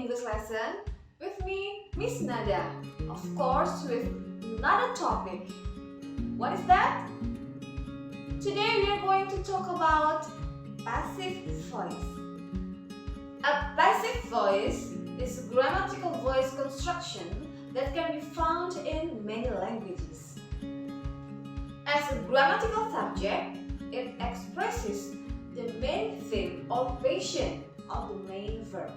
English lesson with me, Miss Nada. Of course, with another topic. What is that? Today we are going to talk about passive voice. A passive voice is a grammatical voice construction that can be found in many languages. As a grammatical subject, it expresses the main theme or passion of the main verb.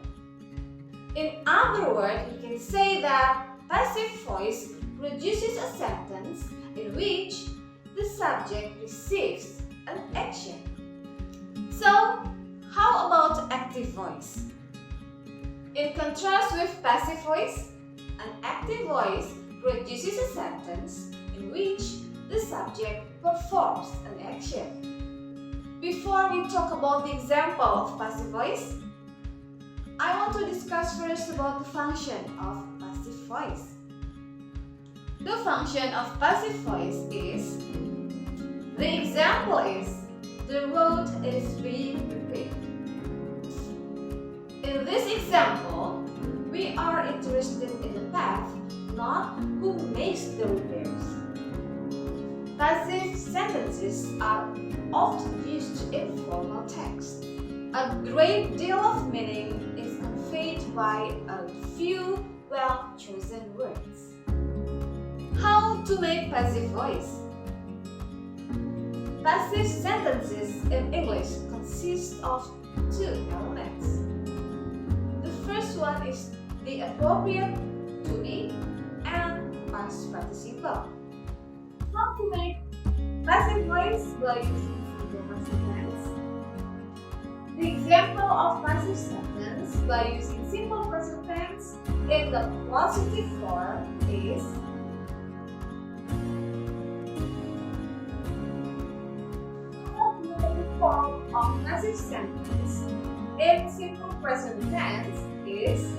In other words, we can say that passive voice produces a sentence in which the subject receives an action. So, how about active voice? In contrast with passive voice, an active voice produces a sentence in which the subject performs an action. Before we talk about the example of passive voice, I want to discuss first about the function of passive voice. The function of passive voice is, the example is, the road is being repaired. In this example, we are interested in the path, not who makes the repairs. Passive sentences are often used in formal text. A great deal of meaning is conveyed by a few well-chosen words. How to make passive voice? Passive sentences in English consist of two elements. The first one is the appropriate to be and past participle. How to make passive voice by using simple passive tense? The example of passive sentence by using simple present tense in the positive form is, the form of passive sentence in simple present tense is,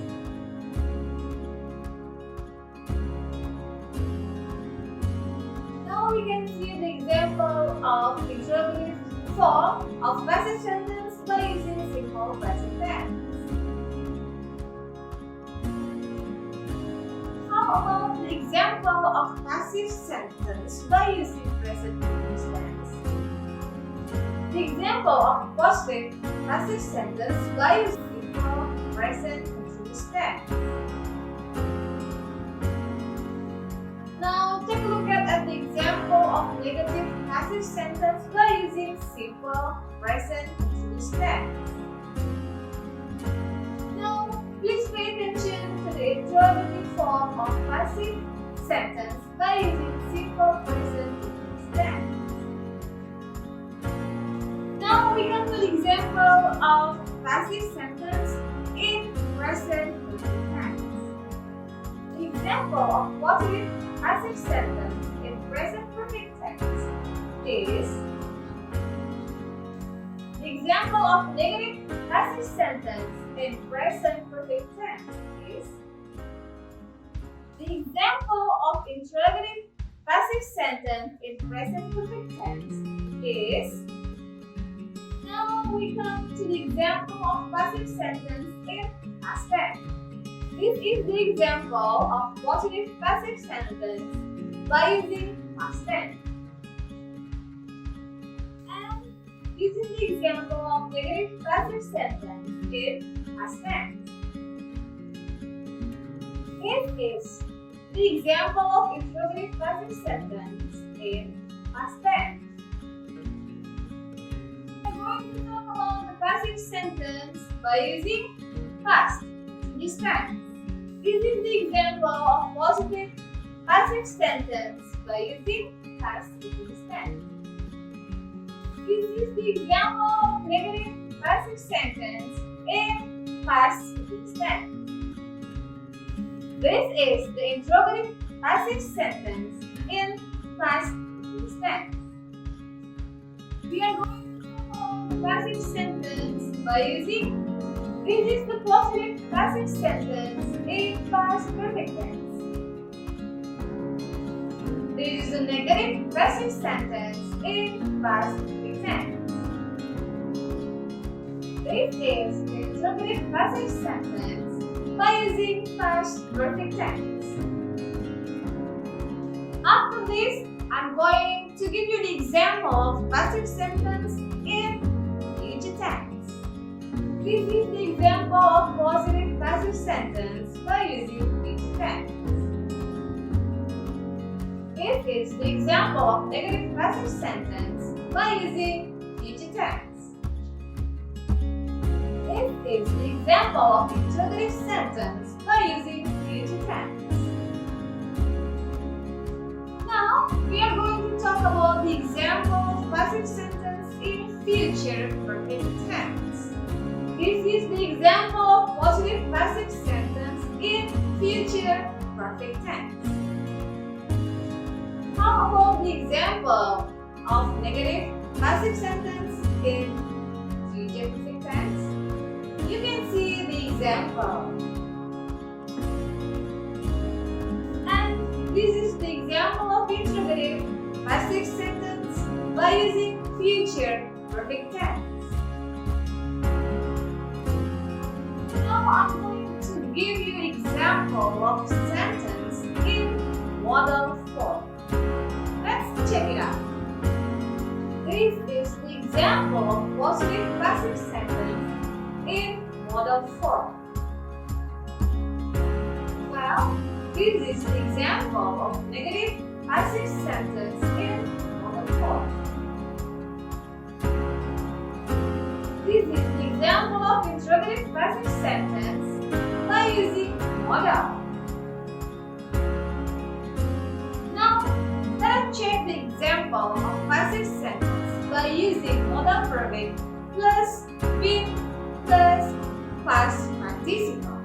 we can see the example of interrogative form of passive sentence by using simple present tense. How about the example of passive sentence by using present continuous tense? The example of positive passive sentence by using simple present continuous tense. Now take a look at the example of negative passive sentence by using simple present continuous tense. Now please pay attention to the interrogative form of passive sentence by using simple present continuous tense. Now we come to the example of passive sentence in present perfect tense. The example of positive passive sentence in present perfect tense is, the example of negative passive sentence in present perfect tense is, the example of interrogative passive sentence in present perfect tense is. Now we come to the example of passive sentence in past tense. This is the example of positive passive sentence by using past tense. And this is the example of negative passive sentence in past tense. It is the example of interrogative passive sentence in past tense. We are going to talk about the passive sentence by using past continuous tense. This is the example of positive passive sentence by using past continuous tense. This is the example of negative passive sentence in past continuous tense. This is the interrogative passive sentence in past continuous tense. We are going to talk about the passive sentence by using, this is the positive passive sentence in past perfect tense. This is the negative passive sentence in past perfect tense. This is the interrogative passive sentence by by using past perfect tense. After this, I'm going to give you the example of passive sentence in future tense. This is the example of positive passive sentence by using future tense. This is the example of negative passive sentence by using future tense. This is the example of interrogative sentence by using future tense. Now, we are going to talk about the example of passive sentence in future perfect tense. This is the example of positive passive sentence in future perfect tense. How about the example of negative passive sentence in future perfect tense? You can see the example. And this is the example of interrogative passive sentence by using future perfect tense. Now I'm going to give you example of sentence in modal form. Let's check it out. This is the example of positive passive sentence in modal form. Well, this is the example of negative passive sentence in modal form. This is the example of interrogative passive sentence by using modal. Now, let us check the example of passive sentence by using modal perfect plus been plus past participle.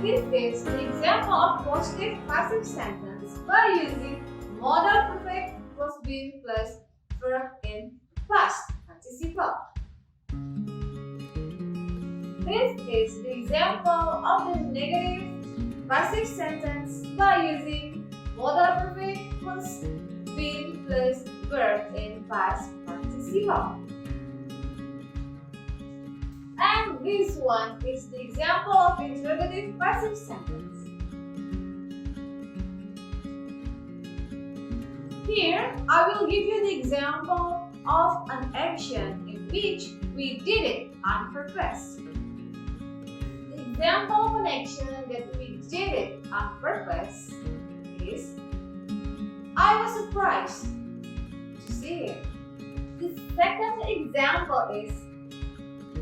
This is the example of positive passive sentence by using modal perfect plus been plus verb in past participle. This is the example of the negative passive sentence by using modal perfect plus been plus verb in past participle. And this one is the example of interrogative passive sentence. Here, I will give you the example of an action in which we did it on purpose. The example of an action that we did it on purpose is I was surprised to see it. The second example is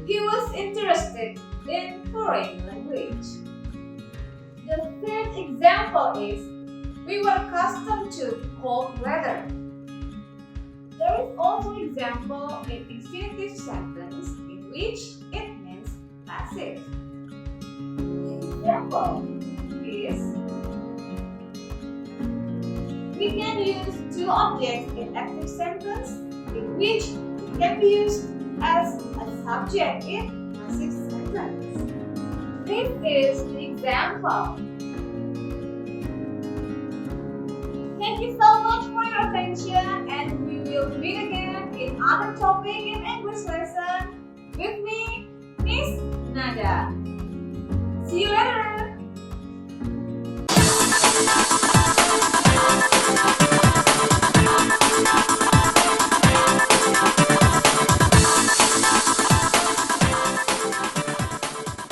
he was interested in foreign language. The third example is we were accustomed to cold weather. There is also example in infinitive sentence in which it means passive. The example is we can use two objects in active sentence in which it can be used as a subject in passive sentence. This is the example. Thank you so much for your attention, and we will meet again in other topic in English lesson with me, Miss Nada. See you later.